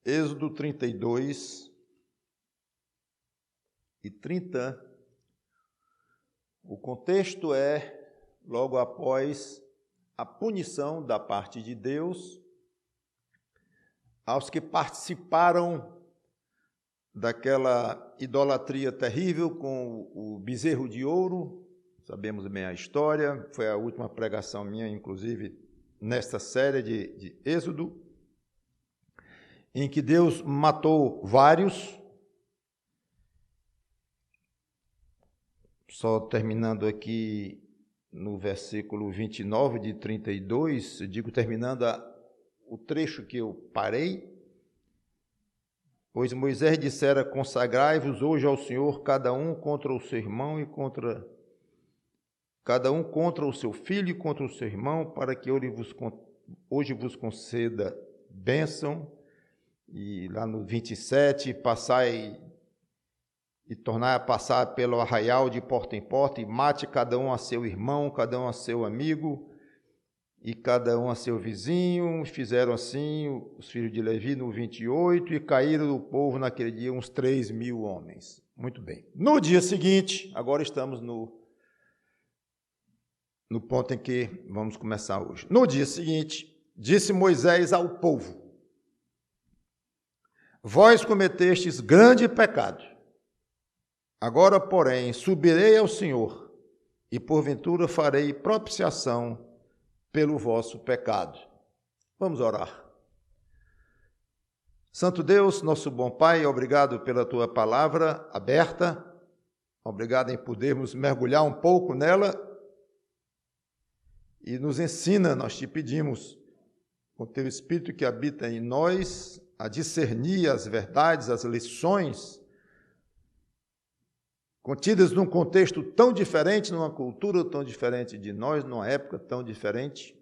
Êxodo 32 e 30, o contexto é logo após a punição da parte de Deus aos que participaram daquela idolatria terrível com o bezerro de ouro. Sabemos bem a história, foi a última pregação minha, inclusive, nesta série de Êxodo, em que Deus matou vários. Só terminando aqui no versículo 29 de 32, eu digo terminando o trecho que eu parei. Pois Moisés dissera: consagrai-vos hoje ao Senhor, cada um contra o seu irmão e cada um contra o seu filho e contra o seu irmão, para que hoje vos conceda bênção. E lá no 27, passai e tornai a passar pelo arraial de porta em porta, e mate cada um a seu irmão, cada um a seu amigo, e cada um a seu vizinho. Fizeram assim os filhos de Levi no 28, e caíram do povo naquele dia uns 3.000 homens. Muito bem. No dia seguinte, agora estamos no ponto em que vamos começar hoje. No dia seguinte, disse Moisés ao povo: vós cometestes grande pecado. Agora, porém, subirei ao Senhor, e porventura farei propiciação pelo vosso pecado. Vamos orar. Santo Deus, nosso bom Pai, obrigado pela Tua palavra aberta, obrigado em podermos mergulhar um pouco nela, e nos ensina, nós te pedimos, com Teu Espírito que habita em nós, a discernir as verdades, as lições contidas num contexto tão diferente, numa cultura tão diferente de nós, numa época tão diferente,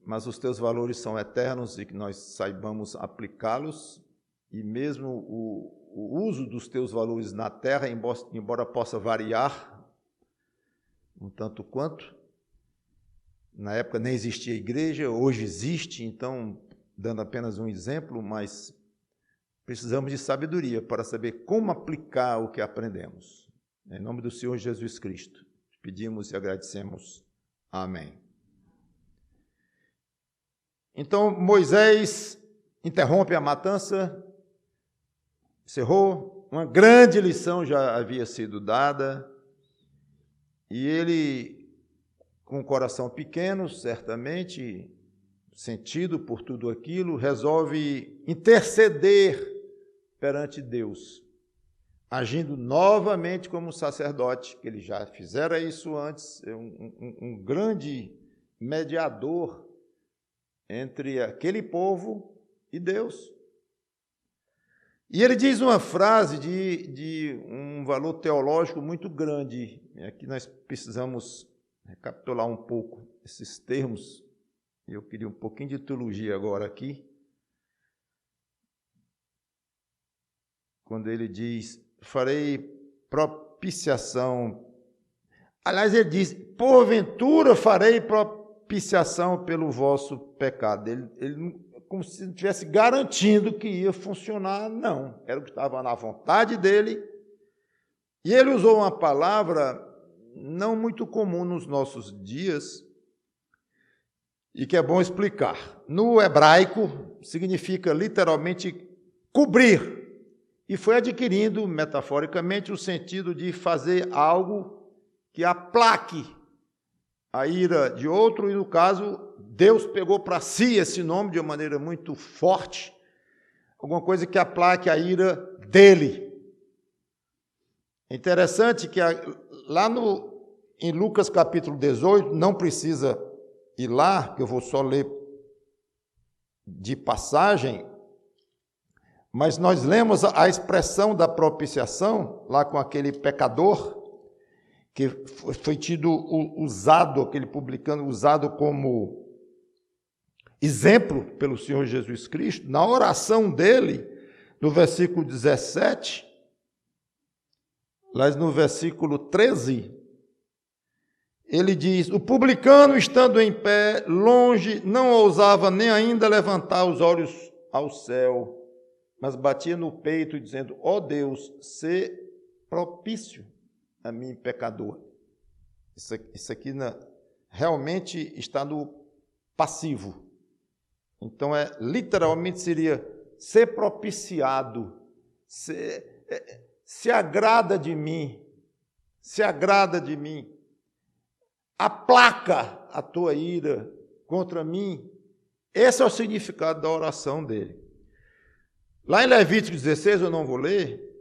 mas os teus valores são eternos e que nós saibamos aplicá-los, e mesmo o uso dos teus valores na terra, embora possa variar um tanto quanto, na época nem existia igreja, hoje existe, então, dando apenas um exemplo, mas precisamos de sabedoria para saber como aplicar o que aprendemos. Em nome do Senhor Jesus Cristo, pedimos e agradecemos. Amém. Então, Moisés interrompe a matança, encerrou, uma grande lição já havia sido dada, e ele, com o coração pequeno, certamente, sentido por tudo aquilo, resolve interceder perante Deus, agindo novamente como sacerdote, que ele já fizera isso antes, um grande mediador entre aquele povo e Deus. E ele diz uma frase de um valor teológico muito grande. Aqui nós precisamos recapitular um pouco esses termos. Eu queria um pouquinho de teologia agora aqui. Quando ele diz: farei propiciação. Aliás, ele diz: porventura farei propiciação pelo vosso pecado. Ele como se estivesse garantindo que ia funcionar, não. Era o que estava na vontade dele. E ele usou uma palavra não muito comum nos nossos dias, e que é bom explicar. No hebraico, significa literalmente cobrir, e foi adquirindo, metaforicamente, o sentido de fazer algo que aplaque a ira de outro, e no caso, Deus pegou para si esse nome de uma maneira muito forte, alguma coisa que aplaque a ira dele. É interessante que lá em Lucas capítulo 18, não precisa ir lá, que eu vou só ler de passagem, mas nós lemos a expressão da propiciação, lá com aquele pecador, que foi aquele publicano usado como exemplo pelo Senhor Jesus Cristo, na oração dele, no versículo 17, lá no versículo 13, ele diz: o publicano, estando em pé, longe, não ousava nem ainda levantar os olhos ao céu, mas batia no peito, dizendo: ó Deus, sê propício a mim, pecador. Isso aqui realmente está no passivo. Então, literalmente seria ser propiciado, se agrada de mim, aplaca a tua ira contra mim. Esse é o significado da oração dele. Lá em Levítico 16, eu não vou ler,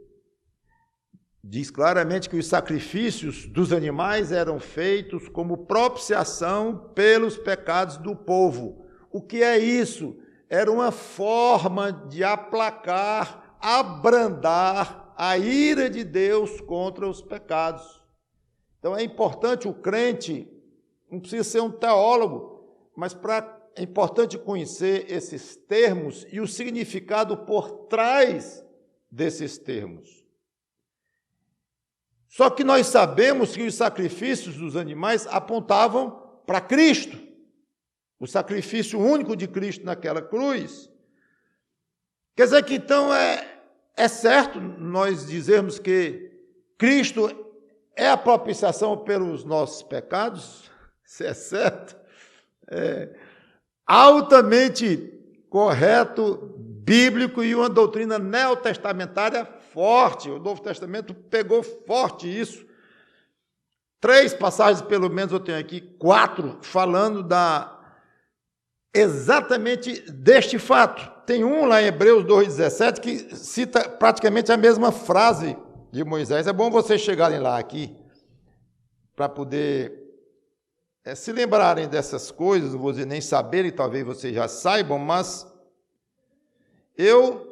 diz claramente que os sacrifícios dos animais eram feitos como propiciação pelos pecados do povo. O que é isso? Era uma forma de aplacar, abrandar a ira de Deus contra os pecados. Então é importante o crente, não precisa ser um teólogo, mas é importante conhecer esses termos e o significado por trás desses termos. Só que nós sabemos que os sacrifícios dos animais apontavam para Cristo, o sacrifício único de Cristo naquela cruz. Quer dizer que então é certo nós dizermos que Cristo é a propiciação pelos nossos pecados? Isso é certo? É altamente correto, bíblico e uma doutrina neotestamentária forte. O Novo Testamento pegou forte isso. 3 passagens, pelo menos eu tenho aqui, 4, falando exatamente deste fato. Tem um lá em Hebreus 2,17 que cita praticamente a mesma frase de Moisés. É bom vocês chegarem lá aqui para poder se lembrarem dessas coisas, não vou dizer nem saberem, talvez vocês já saibam, mas eu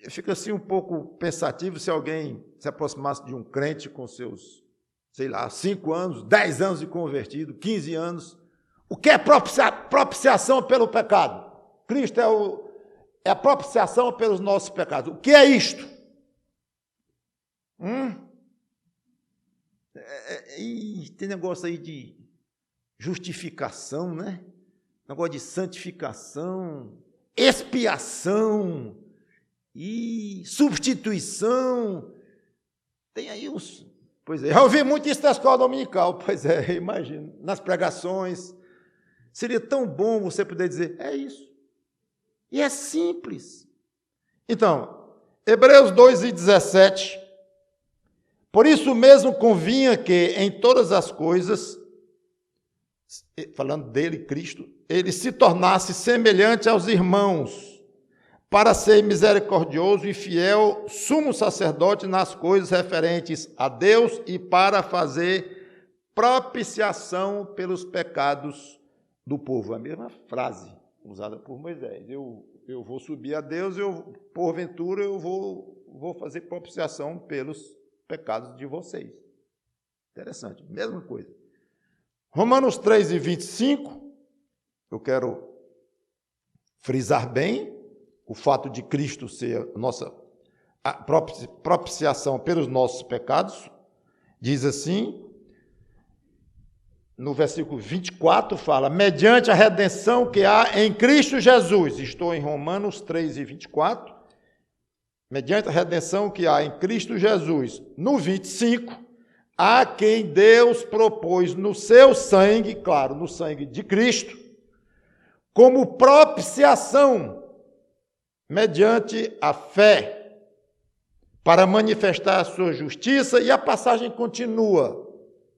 fico assim um pouco pensativo se alguém se aproximasse de um crente com seus, 5 anos, 10 anos de convertido, 15 anos. O que é propiciação pelo pecado? Cristo é a propiciação pelos nossos pecados. O que é isto? Tem negócio aí de justificação, né? Negócio de santificação, expiação e substituição. Tem aí uns... Pois é, eu ouvi muito isso na escola dominical. Pois é, imagino. Nas pregações. Seria tão bom você poder dizer, é isso. E é simples. Então, Hebreus 2,17. Por isso mesmo convinha que em todas as coisas, falando dele, Cristo, ele se tornasse semelhante aos irmãos, para ser misericordioso e fiel, sumo sacerdote nas coisas referentes a Deus e para fazer propiciação pelos pecados do povo. A mesma frase usada por Moisés. Eu vou subir a Deus, porventura eu vou fazer propiciação pelos pecados de vocês. Interessante, mesma coisa. Romanos 3:25, eu quero frisar bem o fato de Cristo ser a propiciação pelos nossos pecados. Diz assim, no versículo 24, fala, mediante a redenção que há em Cristo Jesus. Estou em Romanos 3:24. Mediante a redenção que há em Cristo Jesus. No 25, a quem Deus propôs no seu sangue, claro, no sangue de Cristo, como propiciação, mediante a fé, para manifestar a sua justiça, e a passagem continua,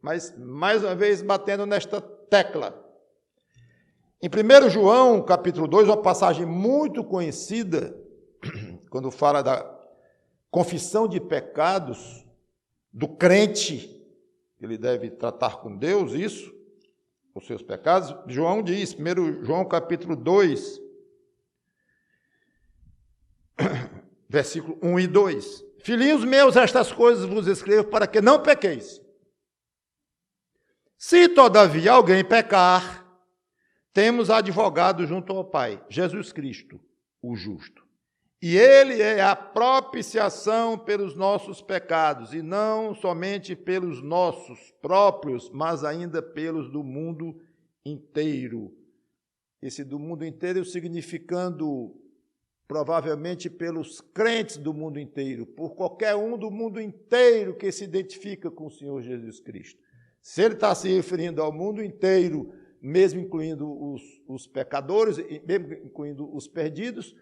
mas mais uma vez batendo nesta tecla. Em 1 João, capítulo 2, uma passagem muito conhecida, quando fala da confissão de pecados do crente, ele deve tratar com Deus isso, os seus pecados, João diz, 1 João capítulo 2, versículo 1 e 2, filhinhos meus, estas coisas vos escrevo para que não pequeis. Se todavia alguém pecar, temos advogado junto ao Pai, Jesus Cristo, o justo. E ele é a propiciação pelos nossos pecados, e não somente pelos nossos próprios, mas ainda pelos do mundo inteiro. esse do mundo inteiro significando provavelmente pelos crentes do mundo inteiro, por qualquer um do mundo inteiro que se identifica com o Senhor Jesus Cristo. Se ele está se referindo ao mundo inteiro, mesmo incluindo os pecadores, mesmo incluindo os perdidos,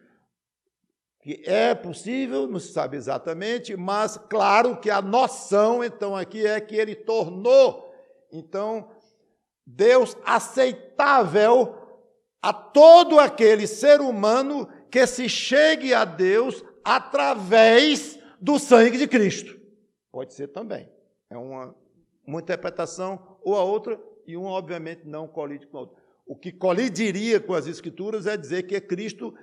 que é possível, não se sabe exatamente, mas claro que a noção, então, aqui é que ele tornou, então, Deus aceitável a todo aquele ser humano que se chegue a Deus através do sangue de Cristo. Pode ser também. É uma interpretação ou a outra, e uma, obviamente, não colide com a outra. O que colidiria com as Escrituras é dizer que Cristo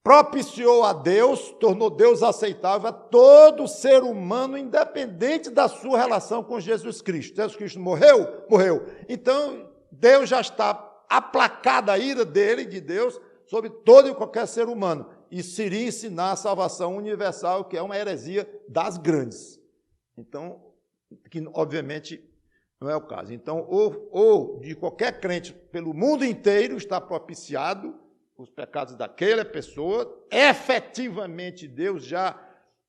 propiciou a Deus, tornou Deus aceitável a todo ser humano, independente da sua relação com Jesus Cristo. Jesus Cristo morreu? Morreu. Então, Deus já está aplacada a ira dele, de Deus, sobre todo e qualquer ser humano. Isso seria ensinar a salvação universal, que é uma heresia das grandes. Então, que obviamente não é o caso. Então, ou de qualquer crente pelo mundo inteiro está propiciado os pecados daquela pessoa, efetivamente Deus já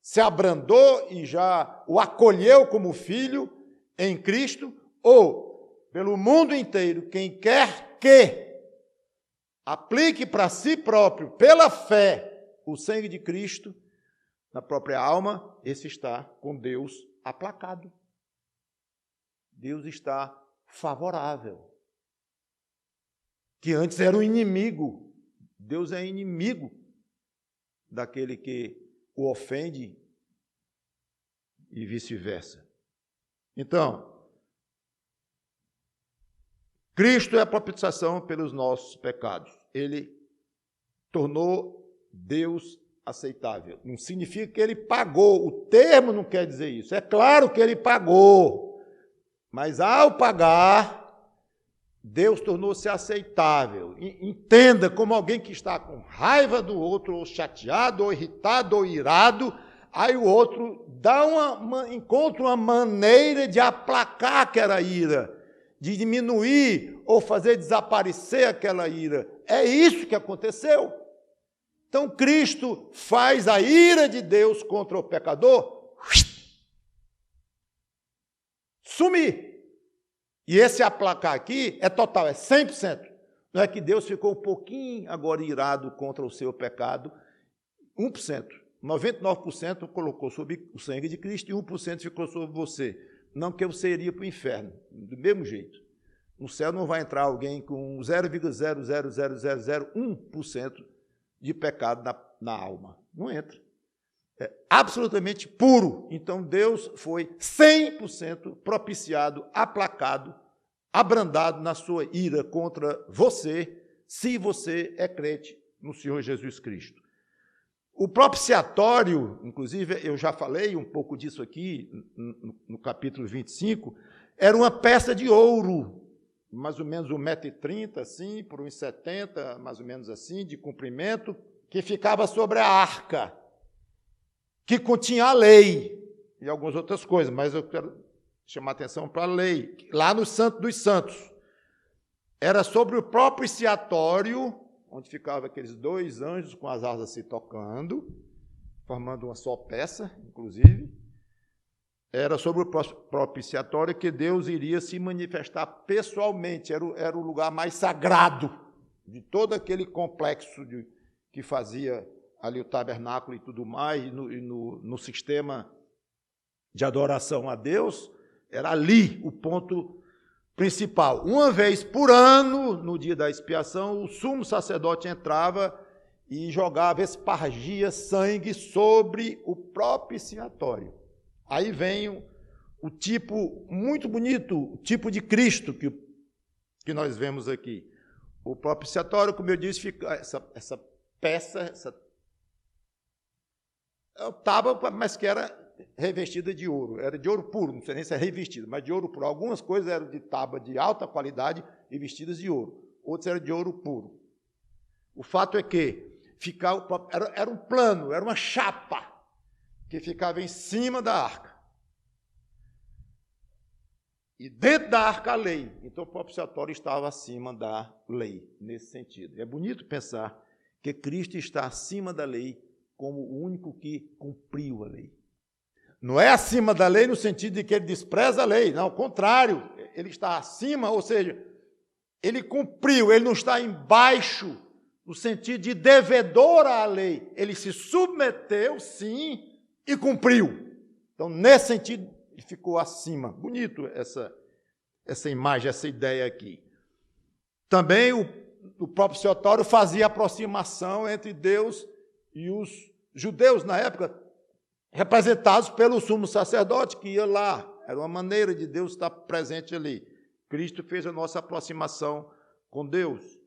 se abrandou e já o acolheu como filho em Cristo, ou pelo mundo inteiro, quem quer que aplique para si próprio, pela fé, o sangue de Cristo na própria alma, esse está com Deus aplacado. Deus está favorável. Que antes era um inimigo. Deus é inimigo daquele que o ofende e vice-versa. Então, Cristo é a propiciação pelos nossos pecados. Ele tornou Deus aceitável. Não significa que ele pagou. O termo não quer dizer isso. É claro que ele pagou. Mas ao pagar, Deus tornou-se aceitável. Entenda, como alguém que está com raiva do outro, ou chateado, ou irritado, ou irado, aí o outro encontra uma maneira de aplacar aquela ira, de diminuir ou fazer desaparecer aquela ira. É isso que aconteceu. Então, Cristo faz a ira de Deus contra o pecador sumir. E esse aplacar aqui é total, é 100%. Não é que Deus ficou um pouquinho agora irado contra o seu pecado, 1%. 99% colocou sobre o sangue de Cristo e 1% ficou sobre você. Não que você iria para o inferno, do mesmo jeito. No céu não vai entrar alguém com 0,00001% de pecado na alma. Não entra. É absolutamente puro. Então Deus foi 100% propiciado, aplacado, abrandado na sua ira contra você, se você é crente no Senhor Jesus Cristo. O propiciatório, inclusive, eu já falei um pouco disso aqui no capítulo 25, era uma peça de ouro, mais ou menos 1,30 m, assim, por 1,70 m, mais ou menos assim, de comprimento, que ficava sobre a arca, que continha a lei e algumas outras coisas, mas eu quero chamar a atenção para a lei. Lá no Santo dos Santos, era sobre o propiciatório, onde ficavam aqueles dois anjos com as asas se tocando, formando uma só peça, inclusive. Era sobre o propiciatório que Deus iria se manifestar pessoalmente, era o lugar mais sagrado de todo aquele complexo que fazia ali o tabernáculo e tudo mais, e no sistema de adoração a Deus, era ali o ponto principal. Uma vez por ano, no dia da expiação, o sumo sacerdote entrava e jogava, espargia sangue sobre o propiciatório. Aí vem o tipo muito bonito, o tipo de Cristo que nós vemos aqui. O propiciatório, como eu disse, fica essa peça, tábua, mas que era revestida de ouro. Era de ouro puro, não sei nem se é revestida, mas de ouro puro. Algumas coisas eram de tábua de alta qualidade e vestidas de ouro. Outras eram de ouro puro. O fato é que era um plano, era uma chapa que ficava em cima da arca. E dentro da arca a lei. Então o propiciatório estava acima da lei, nesse sentido. É bonito pensar que Cristo está acima da lei como o único que cumpriu a lei. Não é acima da lei no sentido de que ele despreza a lei, não, ao contrário, ele está acima, ou seja, ele cumpriu, ele não está embaixo, no sentido de devedor à lei. Ele se submeteu, sim, e cumpriu. Então, nesse sentido, ele ficou acima. Bonito essa imagem, essa ideia aqui. Também o propiciatório fazia aproximação entre Deus e os judeus na época, representados pelo sumo sacerdote que ia lá. Era uma maneira de Deus estar presente ali. Cristo fez a nossa aproximação com Deus.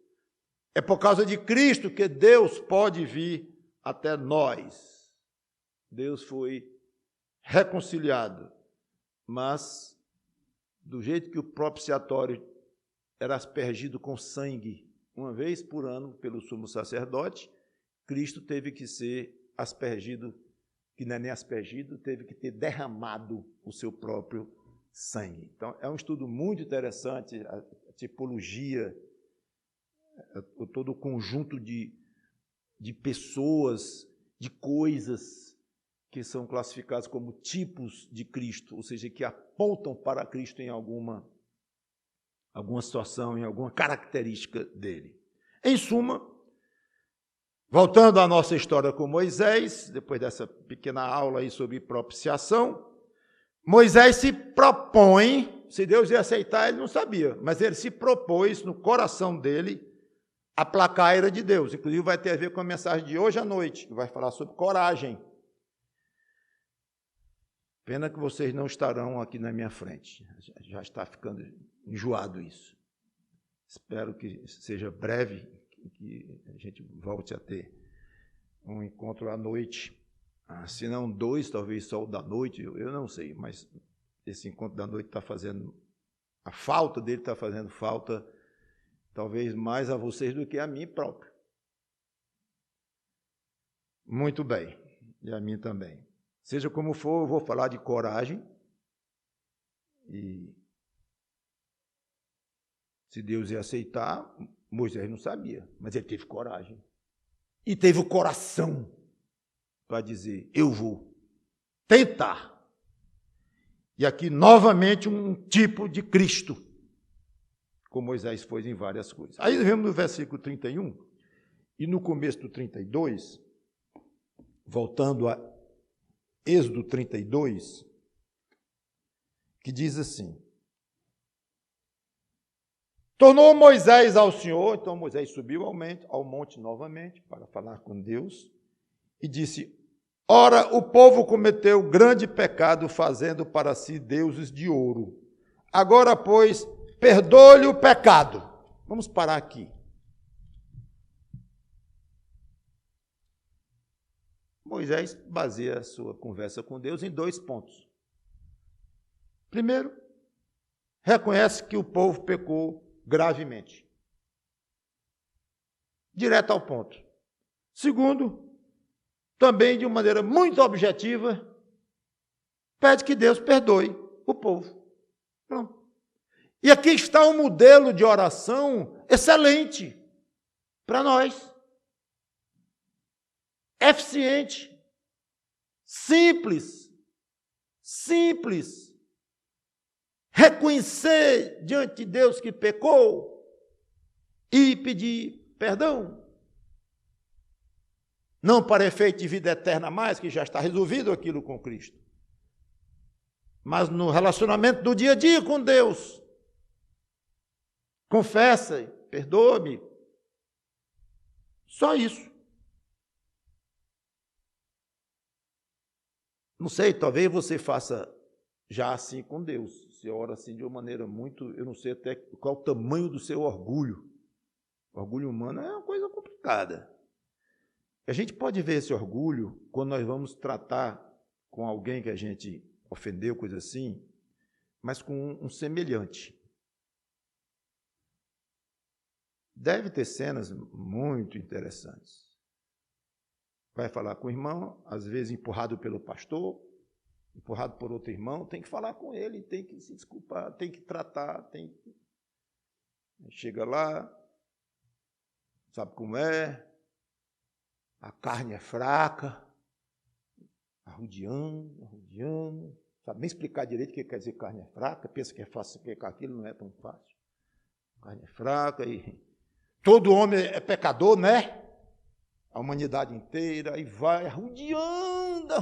É por causa de Cristo que Deus pode vir até nós. Deus foi reconciliado, mas do jeito que o propiciatório era aspergido com sangue uma vez por ano pelo sumo sacerdote, Cristo teve que ser aspergido, que não é nem aspergido, teve que ter derramado o seu próprio sangue. Então, é um estudo muito interessante, a tipologia, todo o conjunto de pessoas, de coisas que são classificadas como tipos de Cristo, ou seja, que apontam para Cristo em alguma situação, em alguma característica dele. Em suma, voltando à nossa história com Moisés, depois dessa pequena aula aí sobre propiciação, Moisés se propõe, se Deus ia aceitar, ele não sabia, mas ele se propôs no coração dele aplacar a ira de Deus. Inclusive vai ter a ver com a mensagem de hoje à noite, que vai falar sobre coragem. Pena que vocês não estarão aqui na minha frente. Já está ficando enjoado isso. Espero que seja breve, que a gente volte a ter um encontro à noite. Se não 2, talvez só o da noite, eu não sei, mas esse encontro da noite está fazendo, a falta dele está fazendo falta, talvez mais a vocês do que a mim próprio. Muito bem, e a mim também. Seja como for, eu vou falar de coragem, e se Deus ia aceitar, Moisés não sabia, mas ele teve coragem. E teve o coração para dizer, eu vou tentar. E aqui, novamente, um tipo de Cristo, como Moisés foi em várias coisas. Aí vemos no versículo 31, e no começo do 32, voltando a Êxodo 32, que diz assim, tornou Moisés ao Senhor, então Moisés subiu ao monte novamente para falar com Deus, e disse, ora, o povo cometeu grande pecado, fazendo para si deuses de ouro. Agora, pois, perdoe-lhe o pecado. Vamos parar aqui. Moisés baseia a sua conversa com Deus em 2 pontos. Primeiro, reconhece que o povo pecou gravemente. Direto ao ponto. Segundo, também de uma maneira muito objetiva, pede que Deus perdoe o povo. Pronto. E aqui está um modelo de oração excelente para nós. Eficiente, simples, reconhecer diante de Deus que pecou e pedir perdão. Não para efeito de vida eterna mais, que já está resolvido aquilo com Cristo, mas no relacionamento do dia a dia com Deus. Confessa, perdoa-me. Só isso. Não sei, talvez você faça já assim com Deus. Você ora assim de uma maneira muito... Eu não sei até qual o tamanho do seu orgulho. O orgulho humano é uma coisa complicada. A gente pode ver esse orgulho quando nós vamos tratar com alguém que a gente ofendeu, coisa assim, mas com um semelhante. Deve ter cenas muito interessantes. Vai falar com o irmão, às vezes empurrado pelo pastor, empurrado por outro irmão, tem que falar com ele, tem que se desculpar, tem que tratar, chega lá, sabe como é, a carne é fraca, arrodeando, sabe nem explicar direito o que quer dizer carne é fraca, pensa que é fácil explicar aquilo, não é tão fácil. Carne é fraca e todo homem é pecador, né? A humanidade inteira, e vai arrodeando.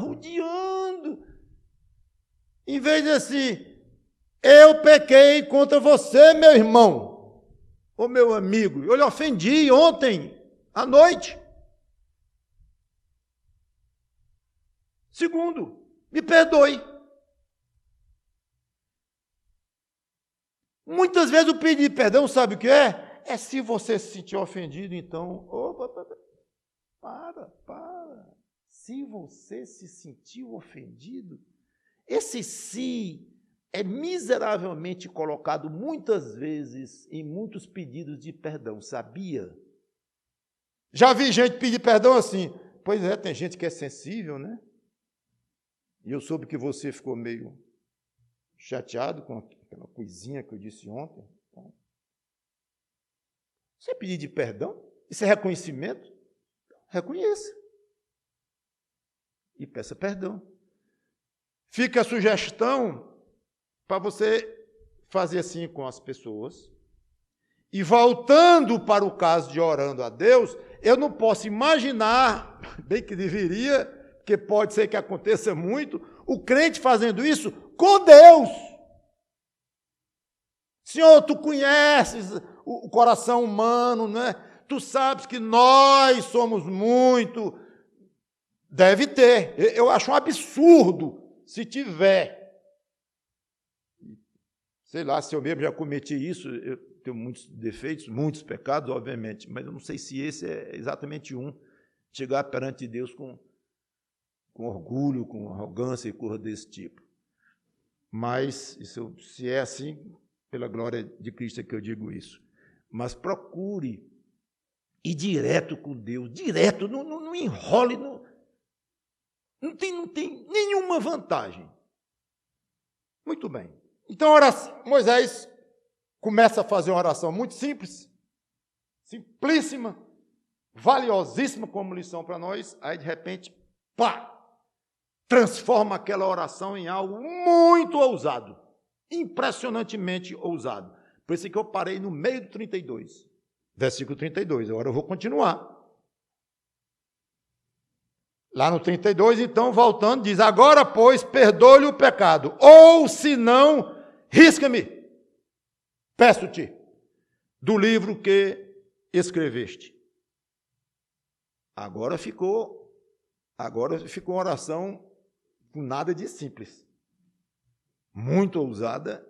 Em vez de assim, eu pequei contra você, meu irmão, ou meu amigo, eu lhe ofendi ontem à noite. Segundo, me perdoe. Muitas vezes o pedir perdão, sabe o que é? É se você se sentir ofendido, então, para. Se você se sentiu ofendido, esse se é miseravelmente colocado muitas vezes em muitos pedidos de perdão, sabia? Já vi gente pedir perdão assim, pois é, tem gente que é sensível, né? E eu soube que você ficou meio chateado com aquela coisinha que eu disse ontem. Você pedir de perdão? Isso é reconhecimento? Reconheça. E peça perdão. Fica a sugestão para você fazer assim com as pessoas. E voltando para o caso de orando a Deus, eu não posso imaginar, bem que deveria, porque pode ser que aconteça muito, o crente fazendo isso com Deus. Senhor, tu conheces o coração humano, né? Tu sabes que nós somos muito. Deve ter. Eu acho um absurdo se tiver. Sei lá, se eu mesmo já cometi isso, eu tenho muitos defeitos, muitos pecados, obviamente, mas eu não sei se esse é exatamente um. Chegar perante Deus com orgulho, com arrogância e coisa desse tipo. Mas, se é assim, pela glória de Cristo é que eu digo isso. Mas procure ir direto com Deus, direto, não enrole, não tem nenhuma vantagem. Muito bem. Então, Moisés começa a fazer uma oração muito simples, simplíssima, valiosíssima como lição para nós, aí de repente, transforma aquela oração em algo muito ousado, impressionantemente ousado. Por isso que eu parei no meio do 32, versículo 32, agora eu vou continuar. Lá no 32, então, voltando, diz, agora, pois, perdoe-lhe o pecado, ou, se não, risca-me, peço-te, do livro que escreveste. Agora ficou uma oração com nada de simples, muito ousada,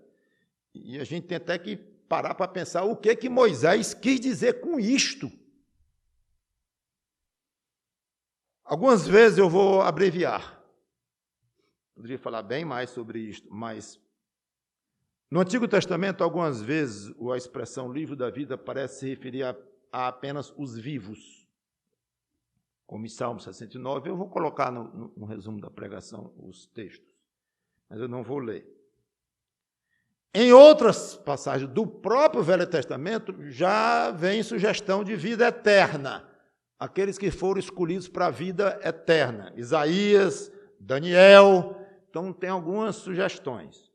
e a gente tem até que parar para pensar o que Moisés quis dizer com isto. Algumas vezes eu vou abreviar. Poderia falar bem mais sobre isto, mas no Antigo Testamento, algumas vezes, a expressão livro da vida parece se referir a apenas os vivos. Como em Salmo 69, eu vou colocar no resumo da pregação os textos, mas eu não vou ler. Em outras passagens do próprio Velho Testamento, já vem sugestão de vida eterna. Aqueles que foram escolhidos para a vida eterna. Isaías, Daniel, então tem algumas sugestões.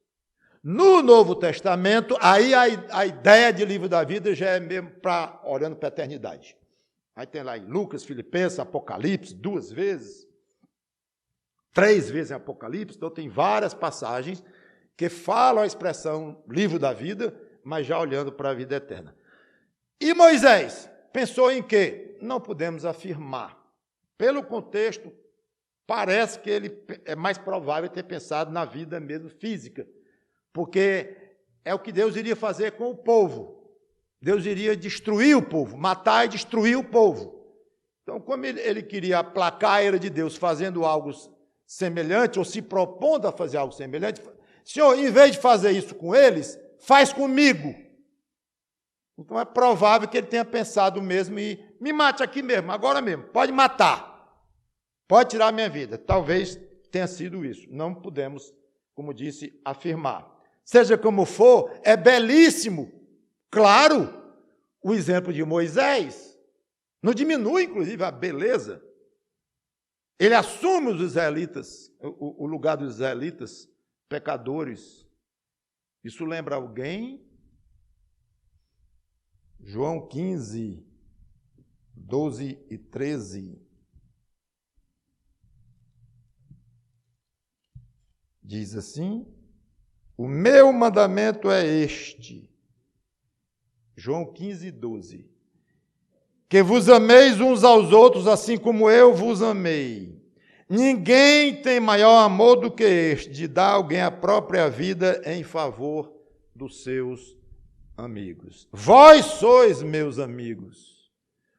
No Novo Testamento, aí a ideia de livro da vida já é mesmo olhando para a eternidade. Aí tem lá em Lucas, Filipenses, Apocalipse, 2 vezes, 3 vezes em Apocalipse, então tem várias passagens que falam a expressão livro da vida, mas já olhando para a vida eterna. E Moisés pensou em quê? Não podemos afirmar. Pelo contexto, parece que ele é mais provável ter pensado na vida mesmo física, porque é o que Deus iria fazer com o povo. Deus iria destruir o povo, matar e destruir o povo. Então, como ele queria aplacar a ira de Deus fazendo algo semelhante, ou se propondo a fazer algo semelhante, Senhor, em vez de fazer isso com eles, faz comigo. Então é provável que ele tenha pensado mesmo e me mate aqui mesmo, agora mesmo, pode matar, pode tirar a minha vida. Talvez tenha sido isso. Não podemos, como disse, afirmar. Seja como for, é belíssimo, claro, o exemplo de Moisés. Não diminui, inclusive, a beleza. Ele assume os israelitas, o lugar dos israelitas, pecadores. Isso lembra alguém? João 15, 12 e 13. Diz assim: o meu mandamento é este. João 15, 12. Que vos ameis uns aos outros, assim como eu vos amei. Ninguém tem maior amor do que este, de dar a alguém a própria vida em favor dos seus amigos. Vós sois meus amigos.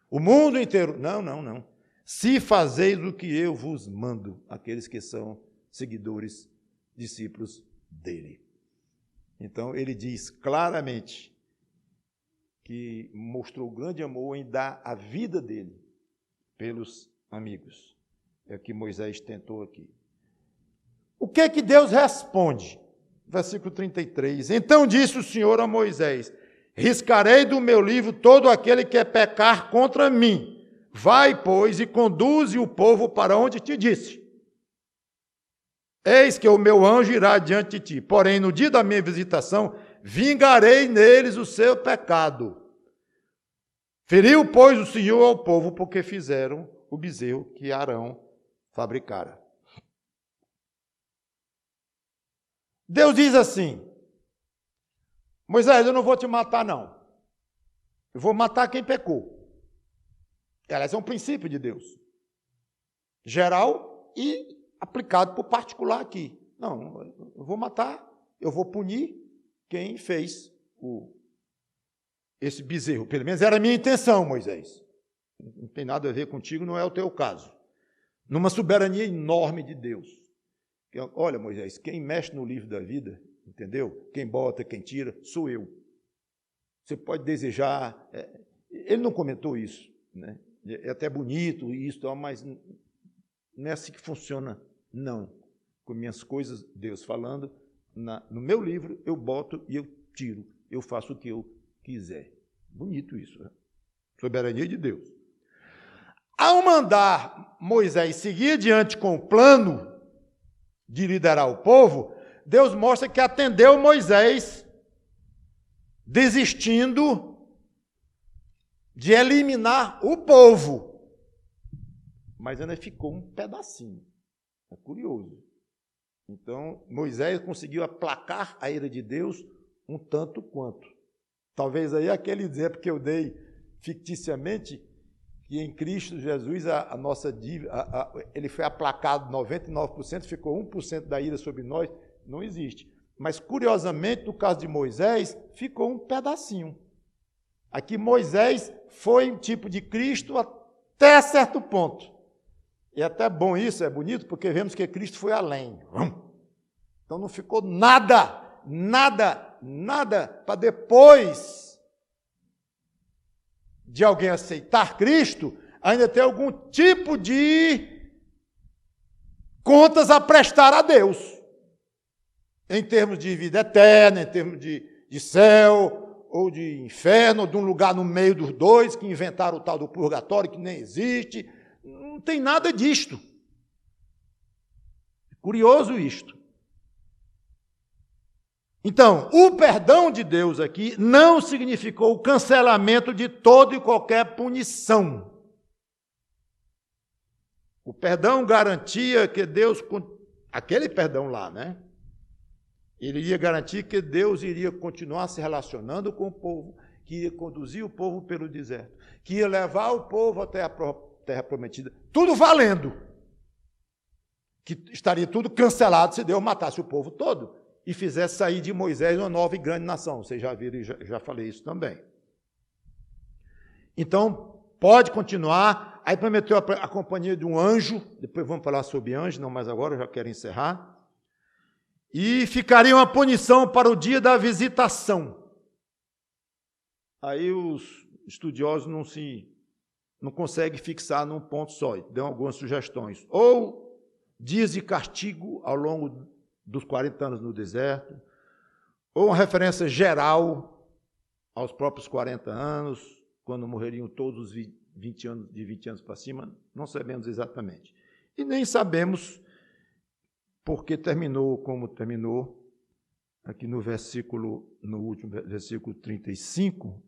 O mundo inteiro. Não. Se fazeis o que eu vos mando, aqueles que são seguidores, discípulos dele. Então, ele diz claramente que mostrou grande amor em dar a vida dele pelos amigos. É o que Moisés tentou aqui. O que é que Deus responde? Versículo 33. Então disse o Senhor a Moisés: riscarei do meu livro todo aquele que pecar contra mim. Vai, pois, e conduze o povo para onde te disse. Eis que o meu anjo irá diante de ti. Porém, no dia da minha visitação, vingarei neles o seu pecado. Feriu, pois, o Senhor ao povo, porque fizeram o bezerro que Arão fabricara. Deus diz assim: Moisés, eu não vou te matar, não. Eu vou matar quem pecou. Aliás, é um princípio de Deus. Geral e aplicado por particular aqui. Não, eu vou matar, eu vou punir quem fez esse bezerro. Pelo menos era a minha intenção, Moisés. Não tem nada a ver contigo, não é o teu caso. Numa soberania enorme de Deus. Olha, Moisés, quem mexe no livro da vida, entendeu? Quem bota, quem tira, sou eu. Você pode desejar... ele não comentou isso, né? É até bonito isso, mas não é assim que funciona, não. Com minhas coisas, Deus falando, no meu livro eu boto e eu tiro. Eu faço o que eu quiser. Bonito isso, né? Soberania de Deus. Ao mandar Moisés seguir adiante com o plano de liderar o povo, Deus mostra que atendeu Moisés, desistindo de eliminar o povo. Mas ainda ficou um pedacinho. É curioso. Então, Moisés conseguiu aplacar a ira de Deus um tanto quanto. Talvez aí aquele exemplo que eu dei ficticiamente, que em Cristo Jesus a nossa dívida, ele foi aplacado 99%, ficou 1% da ira sobre nós, não existe. Mas, curiosamente, no caso de Moisés, ficou um pedacinho. Aqui Moisés foi um tipo de Cristo até certo ponto. E é até bom isso, é bonito, porque vemos que Cristo foi além. Então não ficou nada para depois de alguém aceitar Cristo, ainda ter algum tipo de contas a prestar a Deus. Em termos de vida eterna, em termos de céu, ou de inferno, ou de um lugar no meio dos dois, que inventaram o tal do purgatório, que nem existe. Não tem nada disto. Curioso isto. Então, o perdão de Deus aqui não significou o cancelamento de toda e qualquer punição. O perdão garantia que Deus, aquele perdão lá, né? Ele ia garantir que Deus iria continuar se relacionando com o povo, que ia conduzir o povo pelo deserto, que ia levar o povo até a terra prometida, tudo valendo. Que estaria tudo cancelado se Deus matasse o povo todo e fizesse sair de Moisés uma nova e grande nação. Vocês já viram, já falei isso também. Então, pode continuar. Aí prometeu a companhia de um anjo, depois vamos falar sobre anjo, não mais agora, eu já quero encerrar. E ficaria uma punição para o dia da visitação. Aí os estudiosos não conseguem fixar num ponto só, dão algumas sugestões. Ou dias de castigo ao longo dos 40 anos no deserto, ou uma referência geral aos próprios 40 anos, quando morreriam todos os 20 anos para cima, não sabemos exatamente. E nem sabemos porque terminou como terminou, aqui no último versículo 35,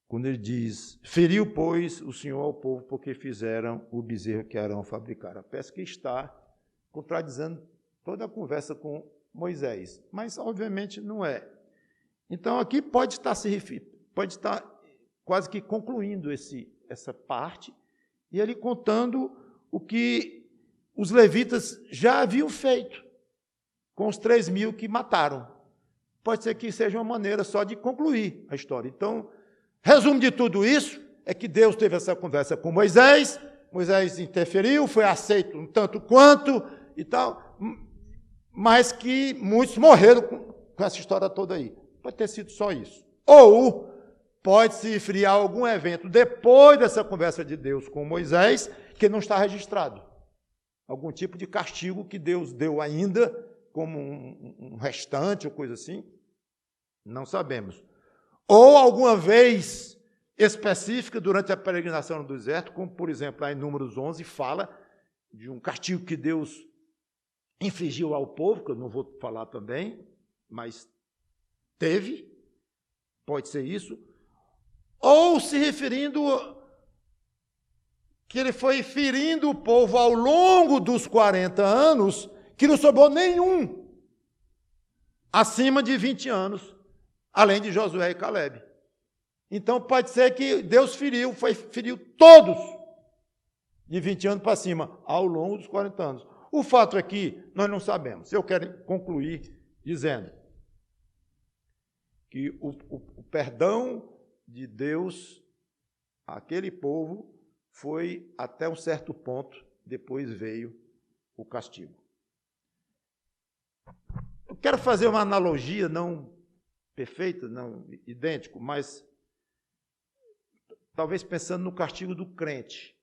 quando ele diz: feriu, pois, o Senhor ao povo, porque fizeram o bezerro que Arão fabricara. Parece que está contradizendo toda a conversa com Moisés, mas obviamente não é. Então aqui pode estar quase que concluindo essa parte, e ele contando o que os levitas já haviam feito com os 3.000 que mataram. Pode ser que seja uma maneira só de concluir a história. Então, resumo de tudo isso é que Deus teve essa conversa com Moisés, Moisés interferiu, foi aceito um tanto quanto e tal, mas que muitos morreram com essa história toda aí. Pode ter sido só isso. Ou pode se referiar a algum evento depois dessa conversa de Deus com Moisés que não está registrado. Algum tipo de castigo que Deus deu ainda, como um restante ou coisa assim, não sabemos. Ou alguma vez específica durante a peregrinação no deserto, como, por exemplo, lá em Números 11, fala de um castigo que Deus infligiu ao povo, que eu não vou falar também, mas teve, pode ser isso. Ou se referindo que ele foi ferindo o povo ao longo dos 40 anos, que não sobrou nenhum acima de 20 anos, além de Josué e Calebe. Então, pode ser que Deus feriu todos de 20 anos para cima, ao longo dos 40 anos. O fato é que nós não sabemos. Eu quero concluir dizendo que o perdão de Deus àquele povo foi até um certo ponto, depois veio o castigo. Eu quero fazer uma analogia, não perfeita, não idêntico, mas talvez pensando no castigo do crente.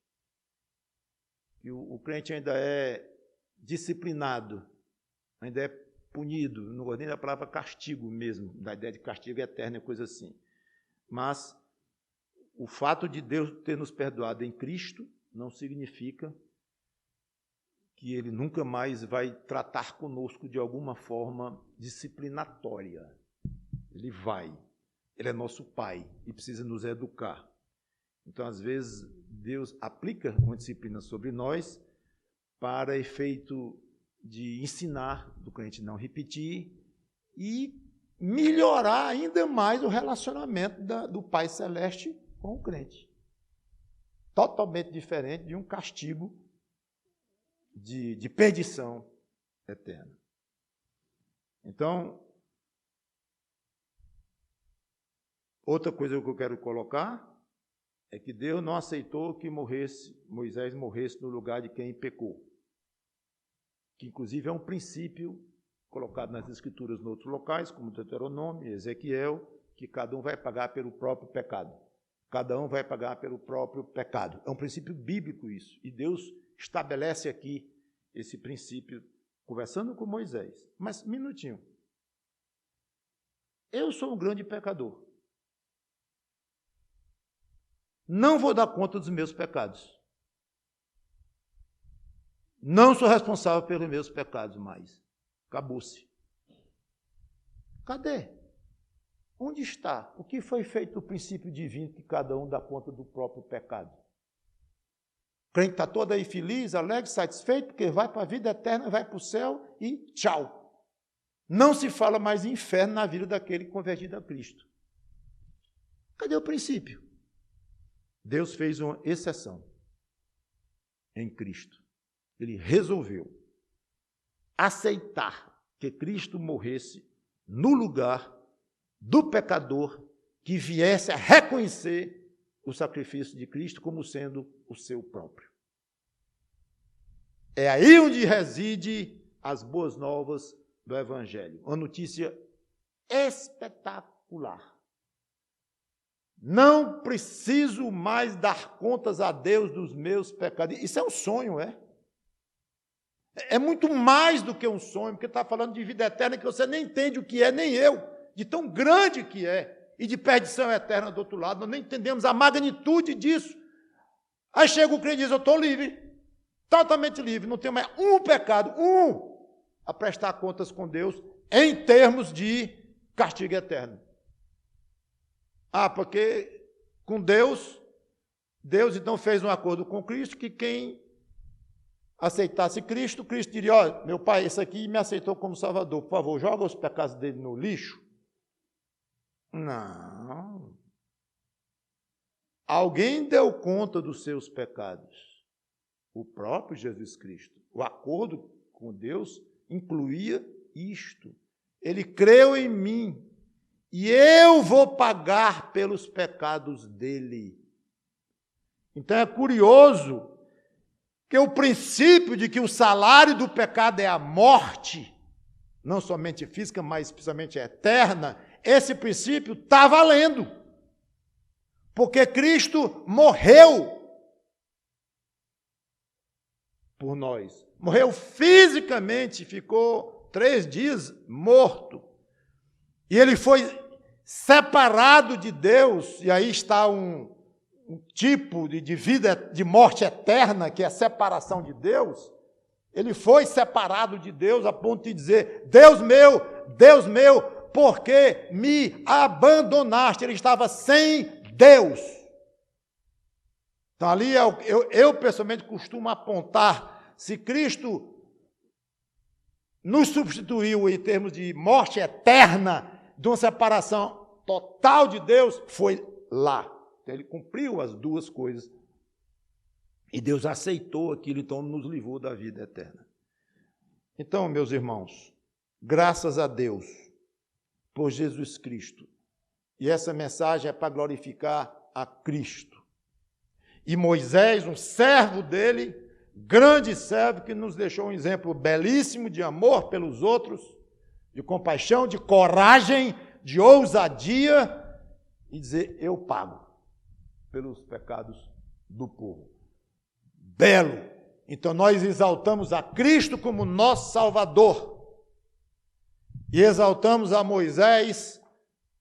Que o crente ainda é disciplinado, ainda é punido, não gosto nem da palavra castigo mesmo, da ideia de castigo eterno, coisa assim. Mas o fato de Deus ter nos perdoado em Cristo não significa que Ele nunca mais vai tratar conosco de alguma forma disciplinatória. Ele vai. Ele é nosso Pai e precisa nos educar. Então, às vezes, Deus aplica uma disciplina sobre nós para efeito de ensinar, do crente não repetir e melhorar ainda mais o relacionamento do Pai Celeste com o crente. Totalmente diferente de um castigo de perdição eterna. Então, outra coisa que eu quero colocar é que Deus não aceitou que Moisés morresse no lugar de quem pecou. Que, inclusive, é um princípio colocado nas Escrituras em outros locais, como Deuteronômio, Ezequiel, que cada um vai pagar pelo próprio pecado. Cada um vai pagar pelo próprio pecado. É um princípio bíblico isso. E Deus estabelece aqui esse princípio, conversando com Moisés. Mas, minutinho. Eu sou um grande pecador. Não vou dar conta dos meus pecados. Não sou responsável pelos meus pecados mais. Acabou-se. Cadê? Onde está? O que foi feito do princípio divino que cada um dá conta do próprio pecado? O crente está todo aí feliz, alegre, satisfeito, porque vai para a vida eterna, vai para o céu e tchau. Não se fala mais em inferno na vida daquele convertido a Cristo. Cadê o princípio? Deus fez uma exceção em Cristo. Ele resolveu aceitar que Cristo morresse no lugar do pecador que viesse a reconhecer o sacrifício de Cristo como sendo o seu próprio. É aí onde reside as boas novas do Evangelho. Uma notícia espetacular. Não preciso mais dar contas a Deus dos meus pecados. Isso é um sonho, é? É muito mais do que um sonho, porque está falando de vida eterna que você nem entende o que é, nem eu, de tão grande que é, e de perdição eterna do outro lado. Nós nem entendemos a magnitude disso. Aí chega o crente e diz, eu estou livre, totalmente livre, não tenho mais um pecado, a prestar contas com Deus, em termos de castigo eterno. Porque com Deus então fez um acordo com Cristo, que quem aceitasse Cristo diria, ó, meu pai, esse aqui me aceitou como Salvador, por favor, joga os pecados dele no lixo. Não. Alguém deu conta dos seus pecados. O próprio Jesus Cristo. O acordo com Deus incluía isto. Ele creu em mim e eu vou pagar pelos pecados dele. Então é curioso que o princípio de que o salário do pecado é a morte, não somente física, mas especialmente eterna, esse princípio está valendo. Porque Cristo morreu por nós. Morreu fisicamente, ficou 3 dias morto. E ele foi separado de Deus, e aí está um tipo de vida, de morte eterna, que é a separação de Deus. Ele foi separado de Deus a ponto de dizer, Deus meu, por que me abandonaste? Ele estava sem Deus. Então ali eu pessoalmente costumo apontar, se Cristo nos substituiu em termos de morte eterna, de uma separação total de Deus, foi lá. Então, ele cumpriu as duas coisas. E Deus aceitou aquilo, então nos livrou da vida eterna. Então, meus irmãos, graças a Deus por Jesus Cristo. E essa mensagem é para glorificar a Cristo. E Moisés, um servo dele, grande servo, que nos deixou um exemplo belíssimo de amor pelos outros, de compaixão, de coragem, de ousadia, e dizer, eu pago pelos pecados do povo. Belo! Então nós exaltamos a Cristo como nosso Salvador. E exaltamos a Moisés,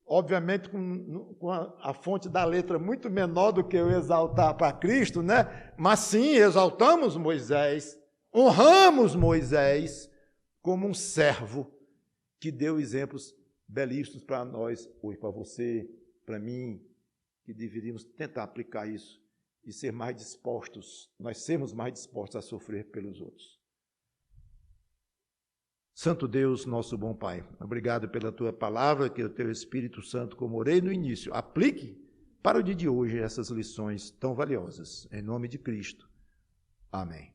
obviamente com a fonte da letra muito menor do que eu exaltar para Cristo, né? Mas sim, exaltamos Moisés, honramos Moisés como um servo que deu exemplos belíssimos para nós, hoje para você, para mim, que deveríamos tentar aplicar isso e ser mais dispostos, nós sermos mais dispostos a sofrer pelos outros. Santo Deus, nosso bom Pai, obrigado pela Tua palavra, que o Teu Espírito Santo, como orei no início, aplique para o dia de hoje essas lições tão valiosas. Em nome de Cristo. Amém.